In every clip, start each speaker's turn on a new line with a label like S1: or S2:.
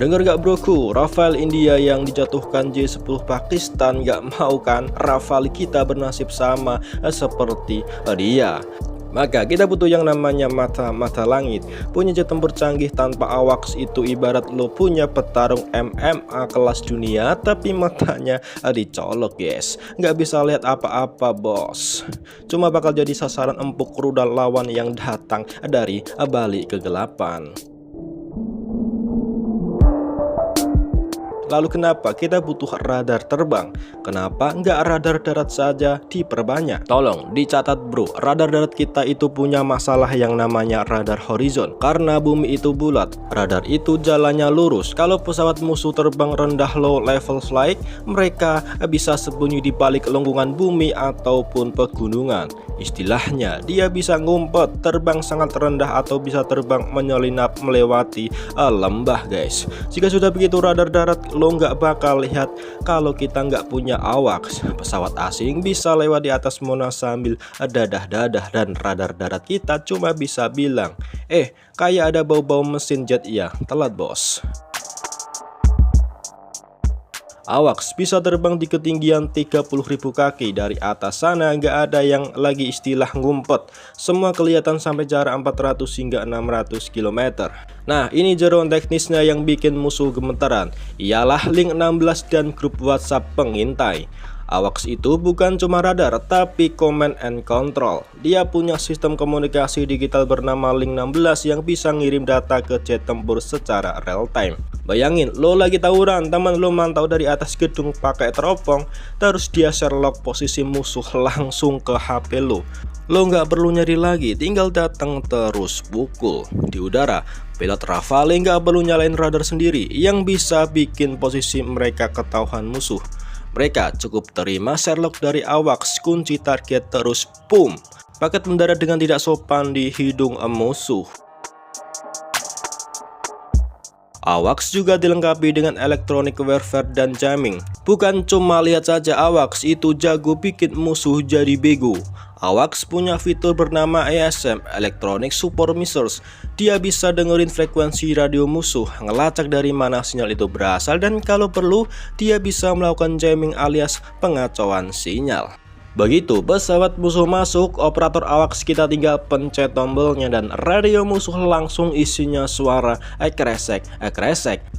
S1: Dengar gak broku, Rafale India yang dijatuhkan J-10 Pakistan, gak mau kan Rafale kita bernasib sama seperti dia. Maka kita butuh yang namanya mata langit. Punya jet tempur canggih tanpa AWACS itu ibarat lo punya petarung MMA kelas dunia tapi matanya dicolok guys. Nggak bisa lihat apa-apa bos. Cuma bakal jadi sasaran empuk rudal lawan yang datang dari balik kegelapan. Lalu kenapa kita butuh radar terbang? Kenapa nggak radar darat saja diperbanyak? Tolong dicatat bro, radar darat kita itu punya masalah yang namanya radar horizon. Karena bumi itu bulat, radar itu jalannya lurus. Kalau pesawat musuh terbang rendah low level flight, mereka bisa sembunyi di balik lengkungan bumi ataupun pegunungan. Istilahnya, dia bisa ngumpet, terbang sangat rendah atau bisa terbang menyelinap melewati lembah guys. Jika sudah begitu radar darat lo nggak bakal lihat kalau kita nggak punya AWACS. Pesawat asing bisa lewat di atas Monas sambil dadah-dadah dan radar darat kita cuma bisa bilang, kayak ada bau-bau mesin jet ya, telat bos. AWACS bisa terbang di ketinggian 30.000 kaki. Dari atas sana nggak ada yang lagi istilah ngumpet. Semua kelihatan sampai jarak 400 hingga 600 km. Nah, ini jeroan teknisnya yang bikin musuh gemetaran. Ialah link 16 dan grup WhatsApp pengintai. AWACS itu bukan cuma radar, tapi command and control. Dia punya sistem komunikasi digital bernama Link 16 yang bisa ngirim data ke jet tempur secara real time. Bayangin, lo lagi tawuran, teman lo mantau dari atas gedung pakai teropong, terus dia share log posisi musuh langsung ke HP lo. Lo nggak perlu nyari lagi, tinggal datang terus pukul. Di udara, pilot Rafale nggak perlu nyalain radar sendiri yang bisa bikin posisi mereka ketahuan musuh. Mereka cukup terima Sherlock dari AWACS, kunci target terus boom. Paket mendarat dengan tidak sopan di hidung musuh. AWACS juga dilengkapi dengan electronic warfare dan jamming. Bukan cuma lihat saja AWACS itu jago bikin musuh jadi bego. AWACS punya fitur bernama ESM, Electronic Support Measures. Dia bisa dengerin frekuensi radio musuh, ngelacak dari mana sinyal itu berasal, dan kalau perlu, dia bisa melakukan jamming alias pengacauan sinyal. Begitu pesawat musuh masuk, operator AWACS kita tinggal pencet tombolnya dan radio musuh langsung isinya suara ekresek,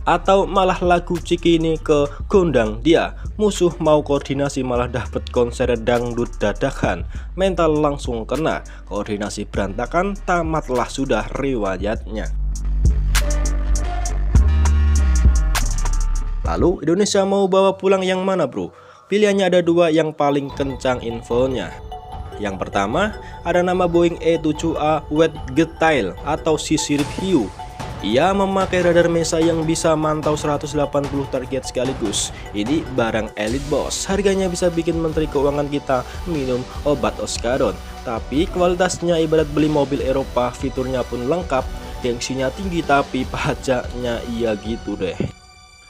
S1: atau malah lagu Cikini ke gondang dia. Musuh mau koordinasi malah dapet konser dangdut dadakan, mental langsung kena, koordinasi berantakan, tamatlah sudah riwayatnya. Lalu Indonesia mau bawa pulang yang mana bro? Pilihannya ada dua yang paling kencang infonya. Yang pertama, ada nama Boeing E-7A Wet Getail atau sisirip hiu. Ia memakai radar MESA yang bisa mantau 180 target sekaligus. Ini barang elit bos, harganya bisa bikin Menteri Keuangan kita minum obat Oskaron. Tapi kualitasnya ibarat beli mobil Eropa, fiturnya pun lengkap, gengsinya tinggi tapi pajaknya iya gitu deh.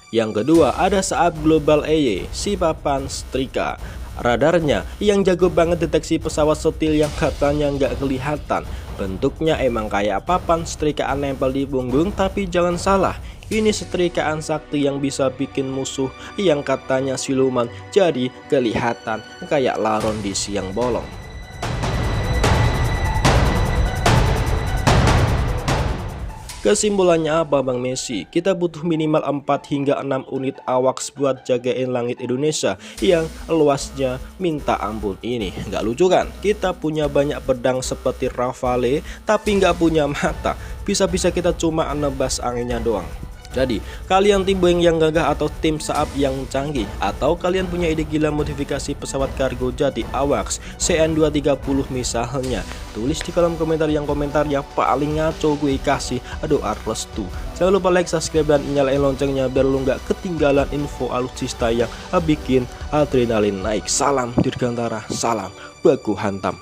S1: Yang kedua ada Saab Global EY, si papan setrika. Radarnya yang jago banget deteksi pesawat setil yang katanya nggak kelihatan. Bentuknya emang kayak papan setrikaan nempel di punggung, tapi jangan salah, ini setrikaan sakti yang bisa bikin musuh yang katanya siluman jadi kelihatan kayak laron di siang bolong. Kesimpulannya apa Bang Messi? Kita butuh minimal 4 hingga 6 unit AWACS buat jagain langit Indonesia yang luasnya minta ampun ini. Nggak lucu kan? Kita punya banyak pedang seperti Rafale tapi nggak punya mata. Bisa-bisa kita cuma nebas anginnya doang. Jadi, kalian tim Boeing yang gagah atau tim Saab yang canggih, atau kalian punya ide gila modifikasi pesawat kargo jadi AWACS CN230 misalnya, tulis di kolom komentar yang paling ngaco gue kasih doa restu. Jangan lupa like, subscribe, dan nyalain loncengnya biar lu nggak ketinggalan info alutsista yang bikin adrenalin naik. Salam Dirgantara, salam baku hantam.